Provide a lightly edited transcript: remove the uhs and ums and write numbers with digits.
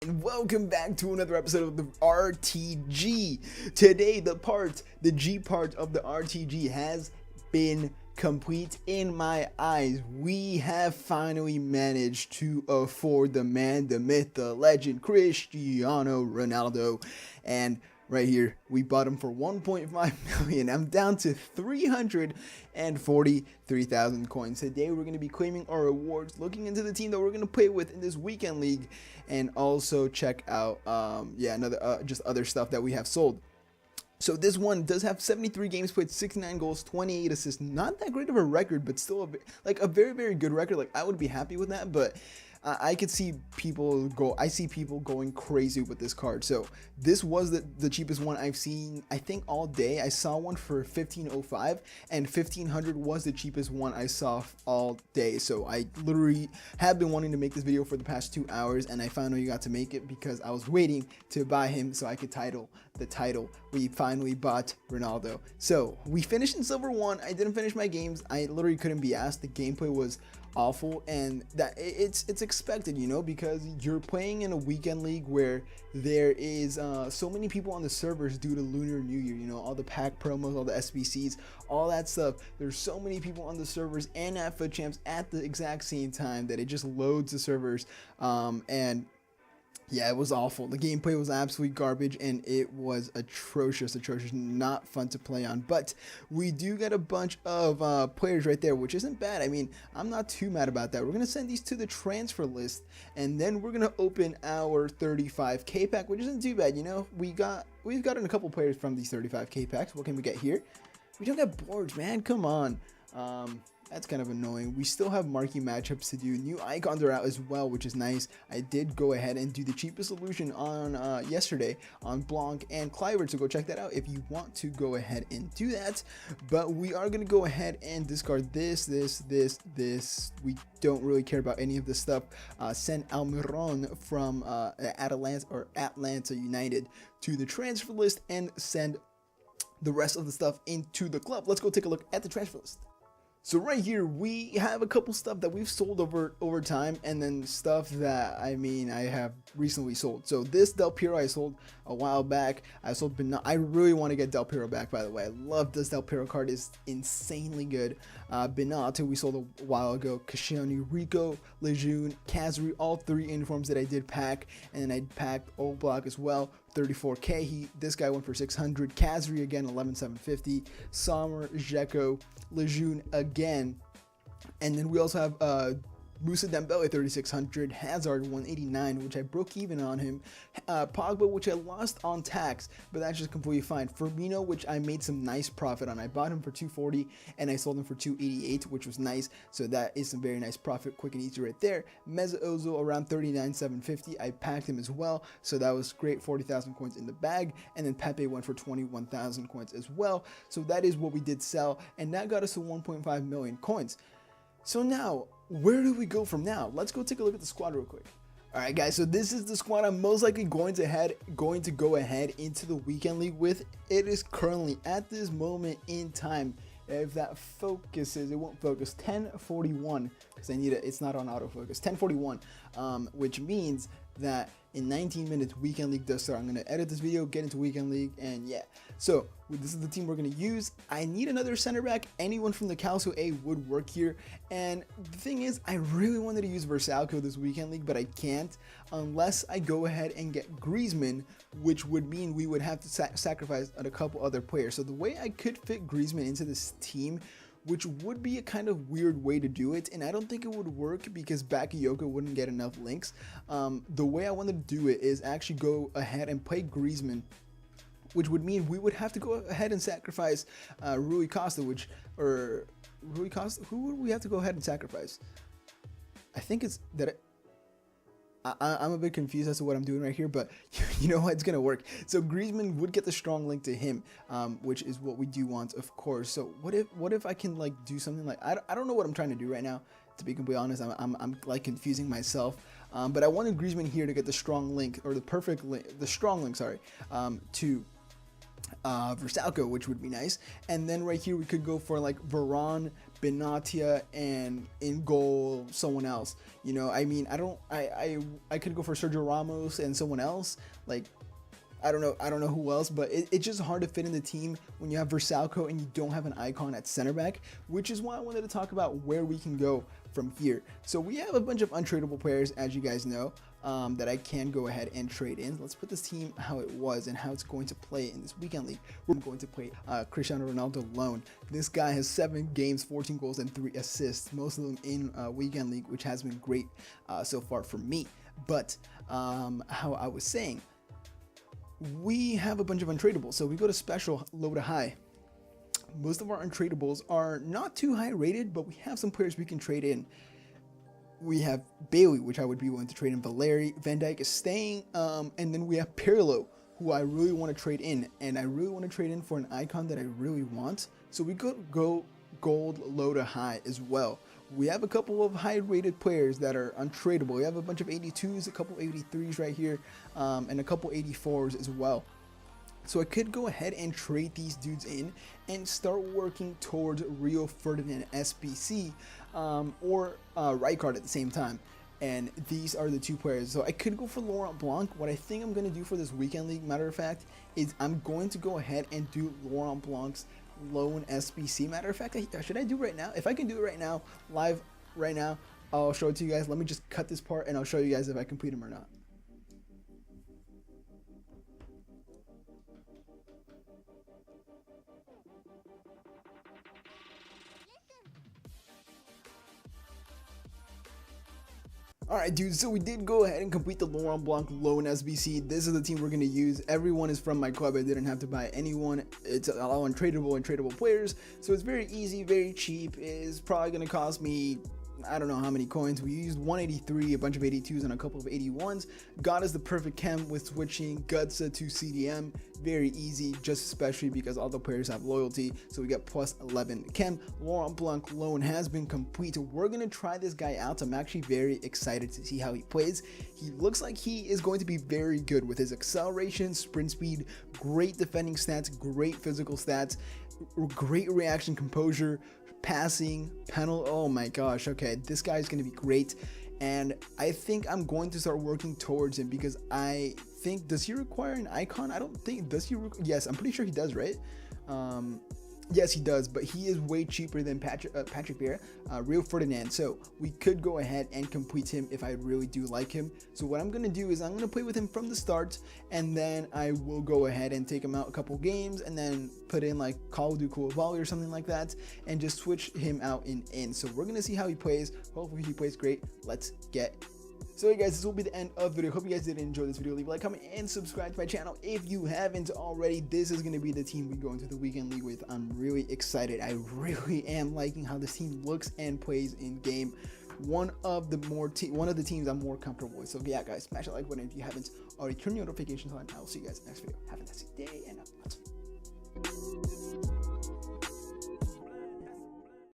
and welcome back to another episode of the RTG. Today, the G part of the RTG has been complete in my eyes. We have finally managed to afford the man, the myth, the legend, Cristiano Ronaldo. And right here, we bought him for 1.5 million. I'm down to 343,000 coins. Today, we're going to be claiming our rewards, looking into the team that we're going to play with in this weekend league, and also check out, just other stuff that we have sold. So this one does have 73 games played, 69 goals, 28 assists. Not that great of a record, but still a very, very good record. Like, I would be happy with that, but I could see people going crazy with this card. So this was the cheapest one I've seen, I think, all day. I saw one for 1505, and 1500 was the cheapest one I saw all day. So I literally have been wanting to make this video for the past 2 hours, and I finally got to make it because I was waiting to buy him so I could title the title. We finally bought Ronaldo. So we finished in silver 1. I didn't finish my games. I literally couldn't be asked. The gameplay was awful, and that it's expected, you know, because you're playing in a weekend league where there is so many people on the servers due to Lunar New Year, you know, all the pack promos, all the SBCs, all that stuff. There's so many people on the servers and at FUT Champs at the exact same time that it just loads the servers, and yeah, it was awful. The gameplay was absolute garbage, and it was atrocious, not fun to play on. But we do get a bunch of players right there, which isn't bad. I mean, I'm not too mad about that. We're going to send these to the transfer list, and then we're going to open our 35k pack, which isn't too bad. You know, we've gotten a couple players from these 35k packs. What can we get here? We don't get boards, man. Come on. That's kind of annoying. We still have marquee matchups to do. New icons are out as well, which is nice. I did go ahead and do the cheapest solution on yesterday on Blanc and Cliver, so go check that out if you want to go ahead and do that. But we are going to go ahead and discard this. We don't really care about any of this stuff. Send Almiron from Atlanta United to the transfer list, and send the rest of the stuff into the club. Let's go take a look at the transfer list. So right here, we have a couple stuff that we've sold over time, and then stuff that, I have recently sold. So this Del Piero I sold a while back. I sold Bernat. I really want to get Del Piero back, by the way. I love this Del Piero card. It's insanely good. Bernat, we sold a while ago. Kashani, Rico, Lejeune, Kazri, all 3 uniforms that I did pack. And then I packed Oblak as well. 34k. This guy went for 600. Kazri again, 11,750. Sommer, Dzeko, Lejeune again, and then we also have Moussa Dembele 3,600, Hazard 189, which I broke even on him, Pogba, which I lost on tax, but that's just completely fine. Firmino, which I made some nice profit on. I bought him for 240 and I sold him for 288, which was nice. So that is some very nice profit, quick and easy right there. Mesut Ozil around 39,750. I packed him as well, so that was great. 40,000 coins in the bag, and then Pepe went for 21,000 coins as well. So that is what we did sell, and that got us to 1.5 million coins. So now, where do we go from now? Let's go take a look at the squad real quick. Alright guys, so this is the squad I'm most likely going to go ahead into the weekend league with. It is currently, at this moment in time, if that focuses, it won't focus, 10:41, because I need it, it's not on autofocus, 10:41, which means that in 19 minutes weekend league does start. I'm going to edit this video, get into weekend league, and yeah. So this is the team we're going to use. I need another center back. Anyone from the Calcio A would work here, and the thing is, I really wanted to use Versalco this weekend league, but I can't unless I go ahead and get Griezmann, which would mean we would have to sacrifice a couple other players. So the way I could fit Griezmann into this team, which would be a kind of weird way to do it, and I don't think it would work because Bakayoko wouldn't get enough links. The way I want to do it is actually go ahead and play Griezmann, which would mean we would have to go ahead and sacrifice Rui Costa, who would we have to go ahead and sacrifice? I think it's that I'm a bit confused as to what I'm doing right here, but you know what, it's gonna work. So Griezmann would get the strong link to him, which is what we do want, of course. So what if I can like do something like, I don't know what I'm trying to do right now, to be completely honest. I'm like confusing myself, but I wanted Griezmann here to get the strong link, or the strong link, sorry, to Versalco, which would be nice. And then right here we could go for like Varane, Benatia, and in goal someone else. You know, I mean, I could go for Sergio Ramos and someone else. Like, I don't know who else, but it's just hard to fit in the team when you have Versalco and you don't have an icon at center back, which is why I wanted to talk about where we can go from here. So we have a bunch of untradeable players, as you guys know, that I can go ahead and trade in. Let's put this team how it was and how it's going to play in this weekend league. We're going to play Cristiano Ronaldo loan. This guy has 7 games, 14 goals, and 3 assists, most of them in weekend league, which has been great so far for me. But how I was saying, we have a bunch of untradables. So we go to special, low to high. Most of our untradables are not too high rated, but we have some players we can trade in. We have Bailey, which I would be willing to trade in. Valeri, Van Dijk is staying, and then we have Pirlo, who I really want to trade in, and I really want to trade in for an icon that I really want. So we could go gold, low to high as well. We have a couple of high-rated players that are untradeable. We have a bunch of 82s, a couple 83s right here, and a couple 84s as well. So I could go ahead and trade these dudes in and start working towards Rio Ferdinand SBC or Rijkaard at the same time. And these are the 2 players. So I could go for Laurent Blanc. What I think I'm going to do for this weekend league, matter of fact, is I'm going to go ahead and do Laurent Blanc's loan SBC. Matter of fact, should I do right now? If I can do it right now, live right now, I'll show it to you guys. Let me just cut this part and I'll show you guys if I complete them or not. Alright dudes, so we did go ahead and complete the Laurent Blanc loan SBC. This is the team we're going to use. Everyone is from my club. I didn't have to buy anyone. It's all untradeable and tradable players. So it's very easy, very cheap. It's probably going to cost me, I don't know how many coins. We used 183, a bunch of 82s, and a couple of 81s. Got us the perfect chem with switching Gutsa to CDM. Very easy, just especially because all the players have loyalty. So we got plus 11 chem. Laurent Blanc loan has been complete. We're going to try this guy out. I'm actually very excited to see how he plays. He looks like he is going to be very good with his acceleration, sprint speed, great defending stats, great physical stats, great reaction composure, passing, penalty. Oh my gosh. Okay, this guy is going to be great, and I think I'm going to start working towards him because I think, does he require an icon? I don't think, does he? Yes, I'm pretty sure he does, right? Yes, he does, but he is way cheaper than Patrick Vieira, Rio Ferdinand. So we could go ahead and complete him if I really do like him. So what I'm going to do is I'm going to play with him from the start, and then I will go ahead and take him out a couple games and then put in like Kalidou Koulibaly or something like that and just switch him out in. So we're going to see how he plays. Hopefully he plays great. Let's get So hey guys, this will be the end of the video. Hope you guys did enjoy this video. Leave a like, comment, and subscribe to my channel if you haven't already. This is going to be the team we go into the weekend league with. I'm really excited. I really am liking how this team looks and plays in game. One of the teams I'm more comfortable with. So yeah guys, smash that like button if you haven't already. Turn your notifications on. I will see you guys in the next video. Have a fantastic day and